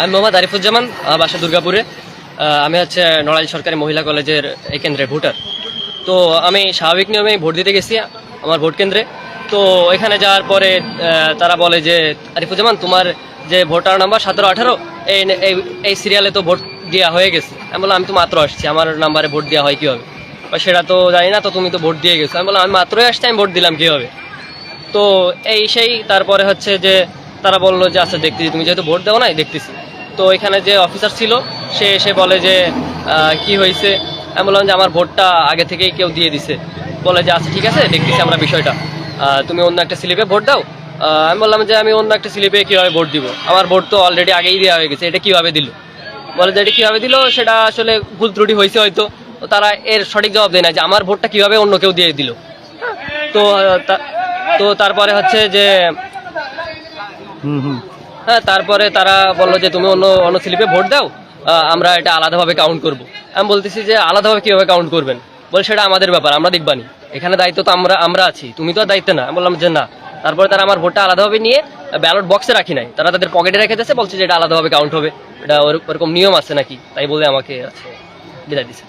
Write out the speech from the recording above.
আমি মোহাম্মদ আরিফুজ্জামান, বাসা দুর্গাপুরে। আমি হচ্ছে নড়াইল সরকারি মহিলা কলেজের এই কেন্দ্রে ভোটার। তো আমি স্বাভাবিক নিয়মে ভোট দিতে গেছি আমার ভোট কেন্দ্রে। তো এখানে যাওয়ার পরে তারা বলে যে আরিফুজ্জামান, তোমার যে ভোটার নাম্বার 17-18 এই এই এই সিরিয়ালে তো ভোট দেওয়া হয়ে গেছে। আমি বললাম আমি তো মাত্র আসছি, আমার নাম্বারে ভোট দেওয়া হয় কীভাবে? বা সেটা তো জানি না, তো তুমি তো ভোট দিয়ে গেছো। আমি বললাম আমি মাত্রই আসছি, আমি ভোট দিলাম কীভাবে? তো এই সেই তারপরে হচ্ছে যে তারা বললো যে আচ্ছা দেখতেছি, তুমি যেহেতু ভোট দেও নাই, দেখতেছি। তো এখানে যে অফিসার ছিল সে এসে বলে যে কি হয়েছে? আমি বললাম যে আমার ভোটটা আগে থেকেই কেউ দিয়ে দিছে। বলে যে আচ্ছা ঠিক আছে, দেখতেছি আমরা বিষয়টা, তুমি অন্য একটা স্লিপে ভোট দাও। আমি বললাম যে আমি অন্য একটা স্লিপে কীভাবে ভোট দিব? আমার ভোট তো অলরেডি আগেই দেওয়া হয়ে গেছে, এটা কীভাবে দিল? বলে যে এটা কীভাবে দিল, সেটা আসলে ভুল ত্রুটি হয়েছে হয়তো। তো তারা এর সঠিক জবাব দেয় না যে আমার ভোটটা কীভাবে অন্য কেউ দিয়ে দিল। তো তো তারপরে হচ্ছে যে হ্যাঁ, তারপরে তারা বললো যে তুমি অন্য অন্য স্লিপে ভোট দাও, আমরা এটা আলাদাভাবে কাউন্ট করব। আমি বলতেছি যে আলাদাভাবে কীভাবে কাউন্ট করবেন? বলে সেটা আমাদের ব্যাপার, আমরা দেখবানি, এখানে দায়িত্ব তো আমরা আছি, তুমি তো আর দায়িত্ব না। আমি বললাম যে না। তারপরে তারা আমার ভোটটা আলাদাভাবে নিয়ে ব্যালট বক্সে রাখি নাই, তারা তাদের পকেটে রেখে দিয়েছে, বলছে যে এটা আলাদাভাবে কাউন্ট হবে, এটা ওরকম নিয়ম আছে নাকি, তাই বলে আমাকে বিদায় দিচ্ছে।